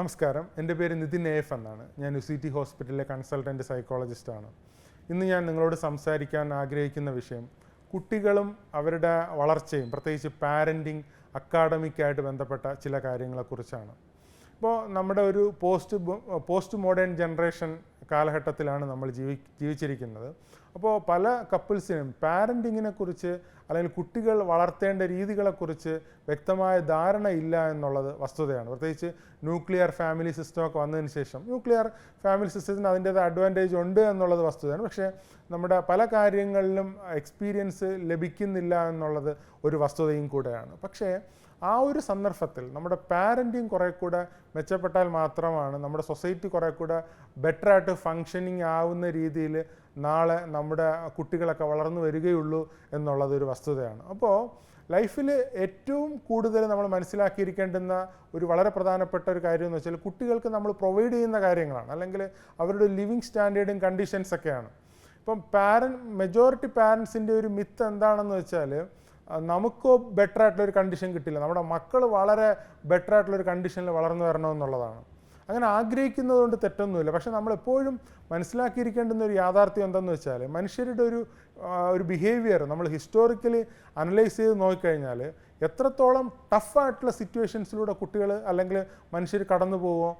നമസ്കാരം, എൻ്റെ പേര് നിതിൻ എഫ് എന്നാണ്. ഞാൻ UCT ഹോസ്പിറ്റലിലെ കൺസൾട്ടൻറ്റ് സൈക്കോളജിസ്റ്റാണ്. ഇന്ന് ഞാൻ നിങ്ങളോട് സംസാരിക്കാൻ ആഗ്രഹിക്കുന്ന വിഷയം കുട്ടികളും അവരുടെ വളർച്ചയും, പ്രത്യേകിച്ച് പാരൻറ്റിങ്, അക്കാഡമിക്കായിട്ട് ബന്ധപ്പെട്ട ചില കാര്യങ്ങളെക്കുറിച്ചാണ്. ഇപ്പോൾ നമ്മുടെ ഒരു പോസ്റ്റ് മോഡേൺ ജനറേഷൻ കാലഘട്ടത്തിലാണ് നമ്മൾ ജീവിച്ചിരിക്കുന്നത്. അപ്പോൾ പല കപ്പിൾസിനും പാരൻറ്റിങ്ങിനെക്കുറിച്ച് അല്ലെങ്കിൽ കുട്ടികൾ വളർത്തേണ്ട രീതികളെക്കുറിച്ച് വ്യക്തമായ ധാരണ ഇല്ല എന്നുള്ളത് വസ്തുതയാണ്. പ്രത്യേകിച്ച് ന്യൂക്ലിയർ ഫാമിലി സിസ്റ്റമൊക്കെ വന്നതിന് ശേഷം ന്യൂക്ലിയർ ഫാമിലി സിസ്റ്റത്തിന് അതിൻ്റേതായ അഡ്വാൻറ്റേജ് ഉണ്ട് എന്നുള്ളത് വസ്തുതയാണ്. പക്ഷേ നമ്മുടെ പല കാര്യങ്ങളിലും എക്സ്പീരിയൻസ് ലഭിക്കുന്നില്ല എന്നുള്ളത് ഒരു വസ്തുതയും കൂടെയാണ്. പക്ഷേ ആ ഒരു സന്ദർഭത്തിൽ നമ്മുടെ പാരൻറ്റിങ് കുറേ കൂടെ മെച്ചപ്പെട്ടാൽ മാത്രമാണ് നമ്മുടെ സൊസൈറ്റി കുറേ കൂടെ ബെറ്ററായിട്ട് ഫങ്ഷനിങ് ആവുന്ന രീതിയിൽ നാളെ നമ്മുടെ കുട്ടികളൊക്കെ വളർന്നു വരികയുള്ളൂ എന്നുള്ളതൊരു വസ്തുതയാണ്. അപ്പോൾ ലൈഫിൽ ഏറ്റവും കൂടുതൽ നമ്മൾ മനസ്സിലാക്കിയിരിക്കേണ്ടുന്ന ഒരു വളരെ പ്രധാനപ്പെട്ട ഒരു കാര്യം എന്ന് വെച്ചാൽ കുട്ടികൾക്ക് നമ്മൾ പ്രൊവൈഡ് ചെയ്യുന്ന കാര്യങ്ങളാണ്, അല്ലെങ്കിൽ അവരുടെ ലിവിങ് സ്റ്റാൻഡേർഡും കണ്ടീഷൻസൊക്കെയാണ്. ഇപ്പം മെജോറിറ്റി പാരൻസിൻ്റെ ഒരു മിത്ത് എന്താണെന്ന് വെച്ചാൽ നമുക്കോ ബെറ്ററായിട്ടുള്ളൊരു കണ്ടീഷൻ കിട്ടില്ല, നമ്മുടെ മക്കൾ വളരെ ബെറ്ററായിട്ടുള്ളൊരു കണ്ടീഷനിൽ വളർന്നു വരണമെന്നുള്ളതാണ്. അങ്ങനെ ആഗ്രഹിക്കുന്നത് കൊണ്ട് തെറ്റൊന്നുമില്ല. പക്ഷെ നമ്മളെപ്പോഴും മനസ്സിലാക്കിയിരിക്കേണ്ടുന്ന ഒരു യാഥാർത്ഥ്യം എന്തെന്ന് വെച്ചാൽ മനുഷ്യരുടെ ഒരു ബിഹേവിയർ നമ്മൾ ഹിസ്റ്റോറിക്കലി അനലൈസ് ചെയ്ത് നോക്കിക്കഴിഞ്ഞാൽ എത്രത്തോളം ടഫായിട്ടുള്ള സിറ്റുവേഷൻസിലൂടെ കുട്ടികൾ അല്ലെങ്കിൽ മനുഷ്യർ കടന്നു പോവുമോ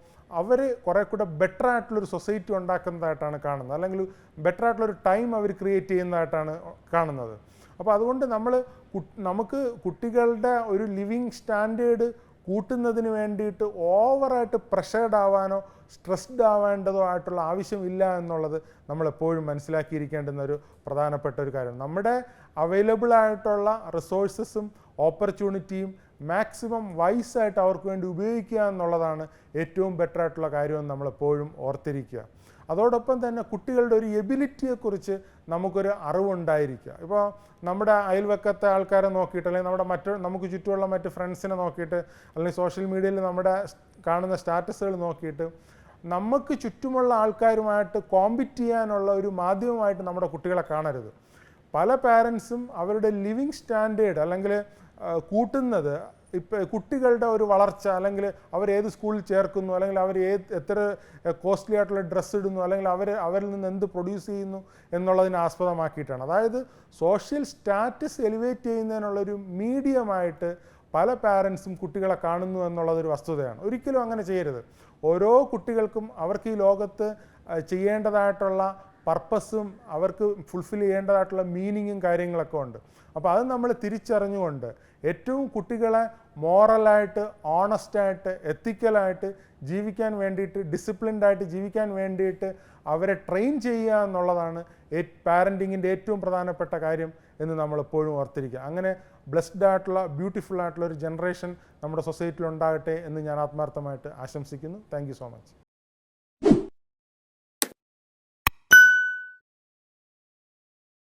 അവർ കുറേ കൂടെ ബെറ്ററായിട്ടുള്ളൊരു സൊസൈറ്റി ഉണ്ടാക്കുന്നതായിട്ടാണ് കാണുന്നത്, അല്ലെങ്കിൽ ബെറ്ററായിട്ടുള്ളൊരു ടൈം അവർ ക്രിയേറ്റ് ചെയ്യുന്നതായിട്ടാണ് കാണുന്നത്. അപ്പോൾ അതുകൊണ്ട് നമുക്ക് കുട്ടികളുടെ ഒരു ലിവിങ് സ്റ്റാൻഡേർഡ് കൂട്ടുന്നതിന് വേണ്ടിയിട്ട് ഓവറായിട്ട് പ്രഷർഡ് ആവാനോ സ്ട്രെസ്ഡ് ആവേണ്ടതോ ആയിട്ടുള്ള ആവശ്യമില്ല എന്നുള്ളത് നമ്മളെപ്പോഴും മനസ്സിലാക്കിയിരിക്കേണ്ടുന്ന ഒരു പ്രധാനപ്പെട്ട ഒരു കാര്യമാണ്. നമ്മുടെ അവൈലബിൾ ആയിട്ടുള്ള റിസോഴ്സസും ഓപ്പർച്യൂണിറ്റിയും മാക്സിമം വൈസായിട്ട് അവർക്ക് വേണ്ടി ഉപയോഗിക്കുക എന്നുള്ളതാണ് ഏറ്റവും ബെറ്ററായിട്ടുള്ള കാര്യമെന്ന് നമ്മളെപ്പോഴും ഓർത്തിരിക്കുക. അതോടൊപ്പം തന്നെ കുട്ടികളുടെ ഒരു എബിലിറ്റിയെക്കുറിച്ച് നമുക്കൊരു അറിവുണ്ടായിരിക്കുക. ഇപ്പോൾ നമ്മുടെ അയൽവക്കത്തെ ആൾക്കാരെ നോക്കിയിട്ട്, അല്ലെങ്കിൽ നമുക്ക് ചുറ്റുമുള്ള മറ്റ് ഫ്രണ്ട്സിനെ നോക്കിയിട്ട്, അല്ലെങ്കിൽ സോഷ്യൽ മീഡിയയിൽ നമ്മുടെ കാണുന്ന സ്റ്റാറ്റസുകൾ നോക്കിയിട്ട് നമുക്ക് ചുറ്റുമുള്ള ആൾക്കാരുമായിട്ട് കോമ്പീറ്റ് ചെയ്യാനുള്ള ഒരു മാധ്യമമായിട്ട് നമ്മുടെ കുട്ടികളെ കാണരുത്. പല പാരൻസും അവരുടെ ലിവിങ് സ്റ്റാൻഡേർഡ് അല്ലെങ്കിൽ കൂട്ടുന്നത് കുട്ടികളുടെ ഒരു വളർച്ച, അല്ലെങ്കിൽ അവരേത് സ്കൂളിൽ ചേർക്കുന്നു, അല്ലെങ്കിൽ അവർ എത്ര കോസ്റ്റ്ലി ആയിട്ടുള്ള ഡ്രസ്സ് ഇടുന്നു, അല്ലെങ്കിൽ അവരിൽ നിന്ന് എന്ത് പ്രൊഡ്യൂസ് ചെയ്യുന്നു എന്നുള്ളതിനെ ആസ്പദമാക്കിയിട്ടാണ്. അതായത് സോഷ്യൽ സ്റ്റാറ്റസ് എലിവേറ്റ് ചെയ്യുന്നതിനുള്ളൊരു മീഡിയമായിട്ട് പല പാരൻസും കുട്ടികളെ കാണുന്നു എന്നുള്ളതൊരു വസ്തുതയാണ്. ഒരിക്കലും അങ്ങനെ ചെയ്യരുത്. ഓരോ കുട്ടികൾക്കും അവർക്ക് ഈ ലോകത്ത് ചെയ്യേണ്ടതായിട്ടുള്ള പർപ്പസും അവർക്ക് ഫുൾഫിൽ ചെയ്യേണ്ടതായിട്ടുള്ള മീനിങ്ങും കാര്യങ്ങളൊക്കെ ഉണ്ട്. അപ്പോൾ അത് നമ്മൾ തിരിച്ചറിഞ്ഞുകൊണ്ട് ഏറ്റവും കുട്ടികളെ മോറലായിട്ട്, ഓണസ്റ്റായിട്ട്, എത്തിക്കലായിട്ട് ജീവിക്കാൻ വേണ്ടിയിട്ട്, ഡിസിപ്ലിൻഡായിട്ട് ജീവിക്കാൻ വേണ്ടിയിട്ട് അവരെ ട്രെയിൻ ചെയ്യുക എന്നുള്ളതാണ് പാരൻറ്റിങ്ങിൻ്റെ ഏറ്റവും പ്രധാനപ്പെട്ട കാര്യം എന്ന് നമ്മളെപ്പോഴും ഓർത്തിരിക്കുക. അങ്ങനെ ബ്ലെസ്ഡ് ആയിട്ടുള്ള, ബ്യൂട്ടിഫുൾ ആയിട്ടുള്ള ഒരു ജനറേഷൻ നമ്മുടെ സൊസൈറ്റിയിൽ ഉണ്ടാകട്ടെ എന്ന് ഞാൻ ആത്മാർത്ഥമായിട്ട് ആശംസിക്കുന്നു. Thank you so much.